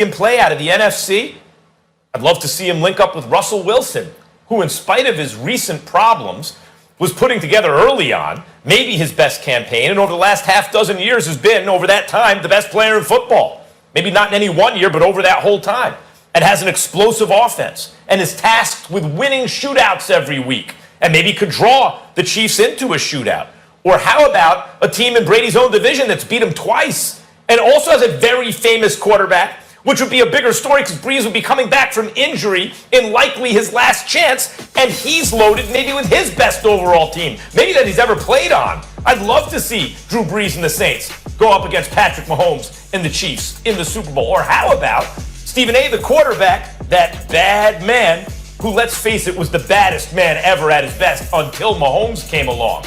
him play out of the NFC. I'd love to see him link up with Russell Wilson, who, in spite of his recent problems, was putting together early on maybe his best campaign, and over the last half dozen years has been, over that time, the best player in football. Maybe not in any one year, but over that whole time. And has an explosive offense and is tasked with winning shootouts every week, and maybe could draw the Chiefs into a shootout. Or how about a team in Brady's own division that's beat him twice and also has a very famous quarterback, which would be a bigger story because Brees would be coming back from injury in likely his last chance, and he's loaded maybe with his best overall team, maybe that he's ever played on. I'd love to see Drew Brees and the Saints go up against Patrick Mahomes and the Chiefs in the Super Bowl. Or how about Stephen A., the quarterback, that bad man who, let's face it, was the baddest man ever at his best until Mahomes came along.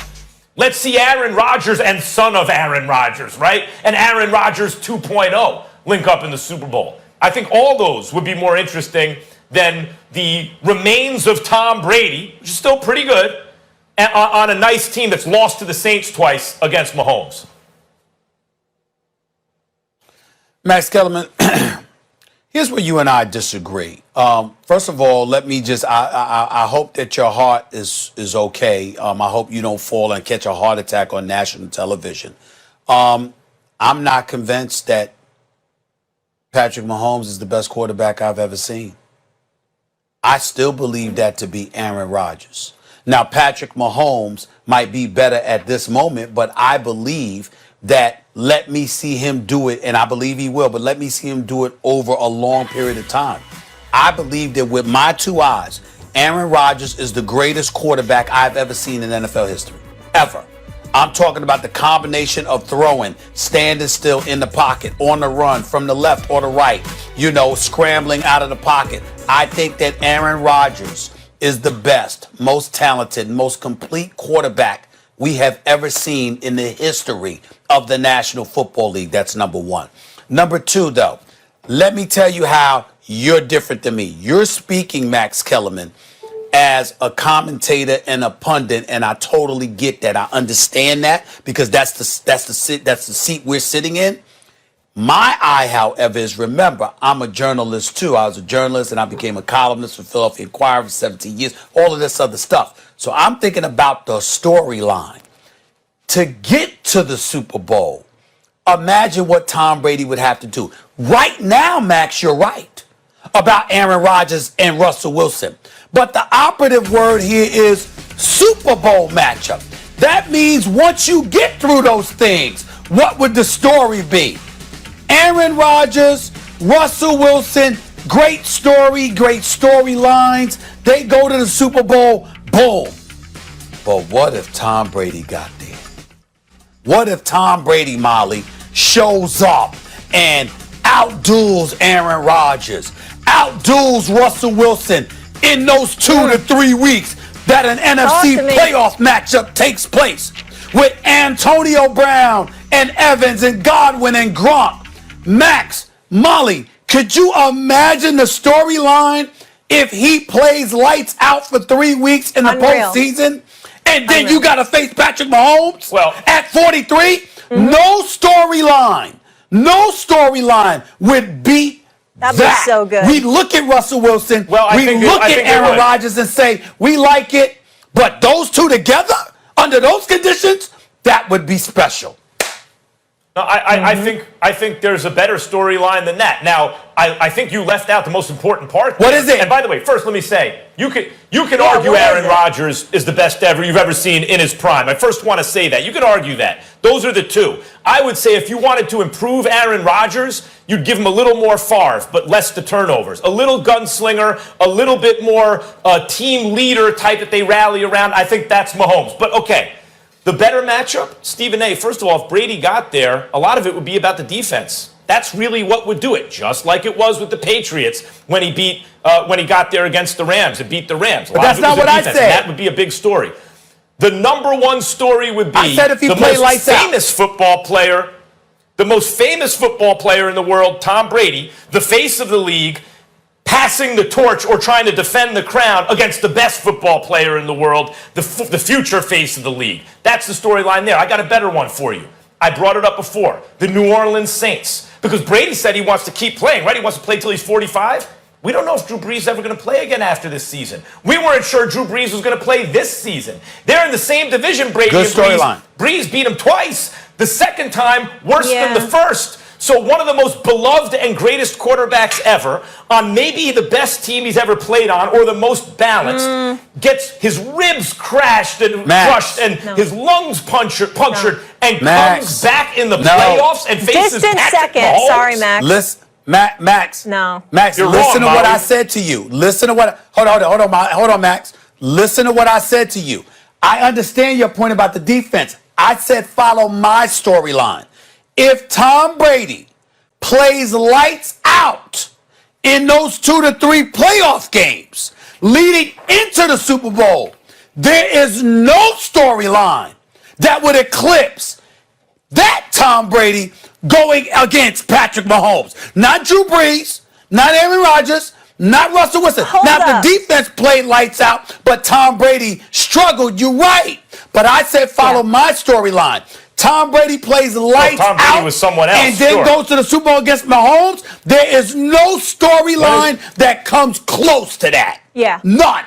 Let's see Aaron Rodgers and son of Aaron Rodgers, right? And Aaron Rodgers 2.0 link up in the Super Bowl. I think all those would be more interesting than the remains of Tom Brady, which is still pretty good, on a nice team that's lost to the Saints twice against Mahomes. Max Kellerman, here's where you and I disagree. First of all, let me just, I hope that your heart is okay. I hope you don't fall and catch a heart attack on national television. I'm not convinced that Patrick Mahomes is the best quarterback I've ever seen. I still believe that to be Aaron Rodgers. Now, Patrick Mahomes might be better at this moment, but I believe that let me see him do it, and I believe he will, but let me see him do it over a long period of time. I believe that with my two eyes, Aaron Rodgers is the greatest quarterback I've ever seen in NFL history, ever. I'm talking about the combination of throwing, standing still in the pocket, on the run, from the left or the right, scrambling out of the pocket. I think that Aaron Rodgers is the best, most talented, most complete quarterback we have ever seen in the history of the National Football League. That's number one. Number two, though, let me tell you how you're different than me. You're speaking, Max Kellerman, as a commentator and a pundit, and I totally get that. I understand that because that's the seat we're sitting in. My eye, however, is, remember, I'm a journalist too. I was a journalist and I became a columnist for Philadelphia Inquirer for 17 years, all of this other stuff. So I'm thinking about the storyline. To get to the Super Bowl, imagine what Tom Brady would have to do. Right now, Max, you're right about Aaron Rodgers and Russell Wilson. But the operative word here is Super Bowl matchup. That means once you get through those things, what would the story be? Aaron Rodgers, Russell Wilson, great story, great storylines. They go to the Super Bowl, boom. But what if Tom Brady got there? What if Tom Brady, Molly, shows up and outduels Aaron Rodgers, outduels Russell Wilson in those 2 to 3 weeks that an NFC playoff matchup takes place with Antonio Brown and Evans and Godwin and Gronk? Max, Molly, could you imagine the storyline if he plays lights out for 3 weeks in the postseason? And then you got to face Patrick Mahomes at 43? Mm-hmm. No storyline would beat that. That was so good. We look at Russell Wilson, we look at Aaron Rodgers and say, we like it, but those two together, under those conditions, that would be special. No, I think there's a better storyline than that. Now, I think you left out the most important part. What is it? And by the way, first let me say, you can argue Aaron Rodgers is the best you've ever seen in his prime. I first want to say that. You can argue that. Those are the two. I would say if you wanted to improve Aaron Rodgers, you'd give him a little more Favre, but less the turnovers. A little gunslinger, a little bit more team leader type that they rally around. I think that's Mahomes. But okay. The better matchup, Stephen A., first of all, if Brady got there, a lot of it would be about the defense. That's really what would do it, just like it was with the Patriots when he got there against the Rams and beat the Rams. But that's not what I said. That would be a big story. The number one story would be I said if he the played most lights famous football player, the most famous football player in the world, Tom Brady, the face of the league, passing the torch or trying to defend the crown against the best football player in the world, the future face of the league. That's the storyline there. I got a better one for you. I brought it up before. The New Orleans Saints because Brady said he wants to keep playing, right? He wants to play till he's 45. We don't know if Drew Brees is ever going to play again after this season. We weren't sure Drew Brees was going to play this season. They're in the same division, Brady Good and Brees. storyline. Brees beat him twice. The second time, worse Yeah. than the first. So one of the most beloved and greatest quarterbacks ever on maybe the best team he's ever played on or the most balanced gets his ribs crashed and crushed and his lungs punctured and comes back in the playoffs and faces Distant Patrick second. Mahomes. Sorry, Max. Listen, Max. No. Max, You're listen wrong, to what I Molly. said to you. Listen to what. Hold on, Max. Listen to what I said to you. I understand your point about the defense. I said follow my storyline. If Tom Brady plays lights out in those 2 to 3 playoff games leading into the Super Bowl, there is no storyline that would eclipse that Tom Brady going against Patrick Mahomes. Not Drew Brees, not Aaron Rodgers, not Russell Wilson. Hold now, up. the defense played lights out, but Tom Brady struggled. You're right. But I said follow my storyline. Tom Brady plays lights Tom Brady out was someone else, and then sure. goes to the Super Bowl against Mahomes. There is no storyline that comes close to that. Yeah. None.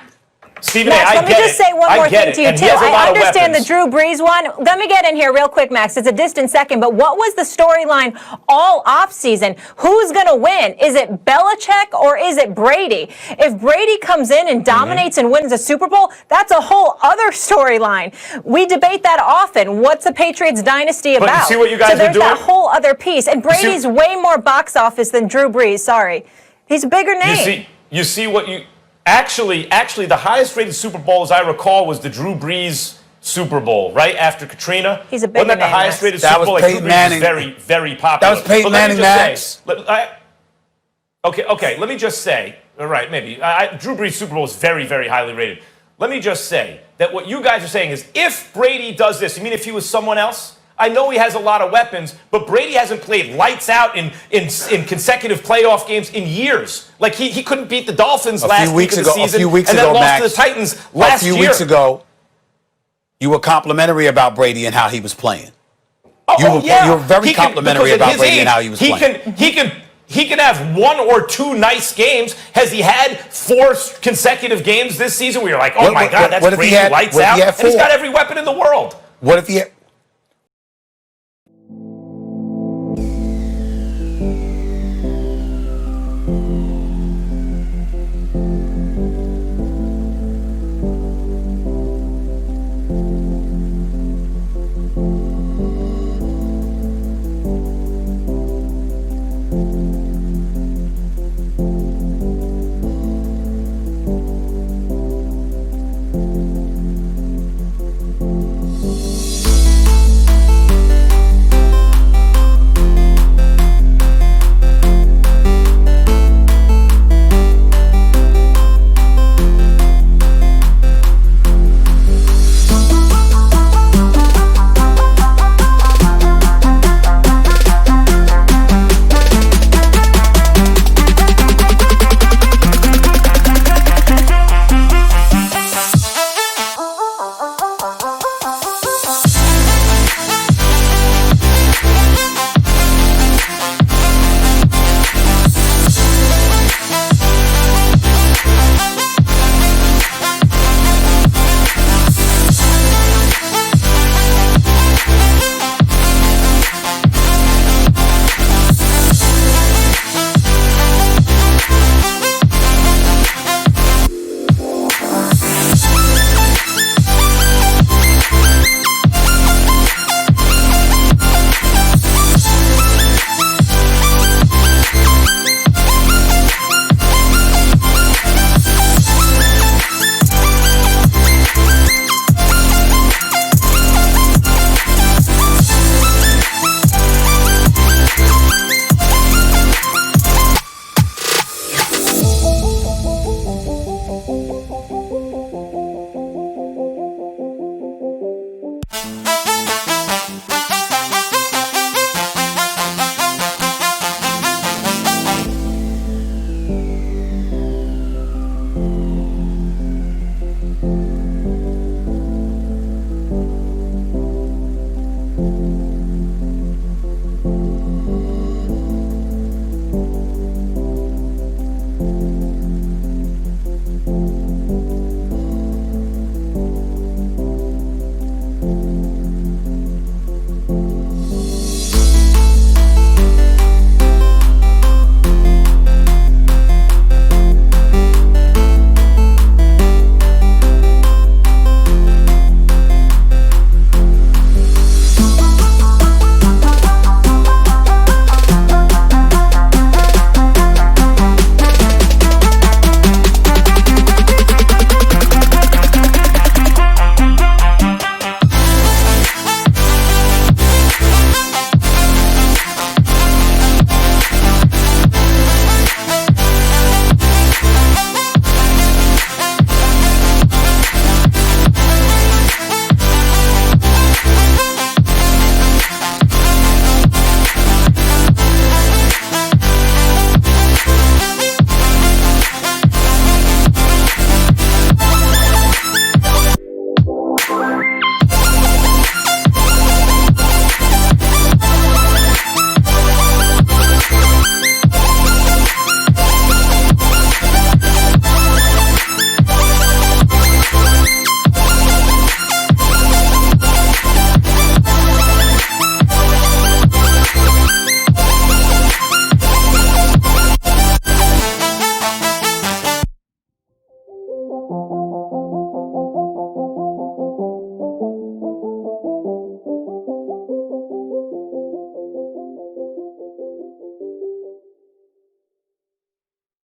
Stephen Max, A., let me just say one more thing to you, and too. he has a lot I of understand the weapons. Drew Brees one. Let me get in here real quick, Max. It's a distant second, but what was the storyline all offseason? Who's going to win? Is it Belichick or is it Brady? If Brady comes in and dominates and wins a Super Bowl, that's a whole other storyline. We debate that often. What's the Patriots dynasty But you about? see what you guys so are there's that doing? whole other piece. And Brady's way more box office than Drew Brees. Sorry. He's a bigger name. You see what you... Actually, the highest-rated Super Bowl, as I recall, was the Drew Brees Super Bowl, right after Katrina. He's a bigger Wasn't that the name, Max. highest-rated That Super was Bowl? Peyton Drew Brees Manning. was very, very popular. That was Peyton But let me Manning, just Max. say- Okay, let me just say, all right, maybe. Drew Brees Super Bowl is very, very highly rated. Let me just say that what you guys are saying is if Brady does this, you mean if he was someone else? I know he has a lot of weapons, but Brady hasn't played lights out in consecutive playoff games in years. Like he couldn't beat the Dolphins last week of the season, and then lost to the Titans last year. A few weeks ago, you were complimentary about Brady and how he was playing. You were very complimentary about Brady and how he was playing. He can have 1 or 2 nice games. Has he had 4 consecutive games this season where you're like, oh my God, that's Brady lights out? And he's got every weapon in the world. What if he had...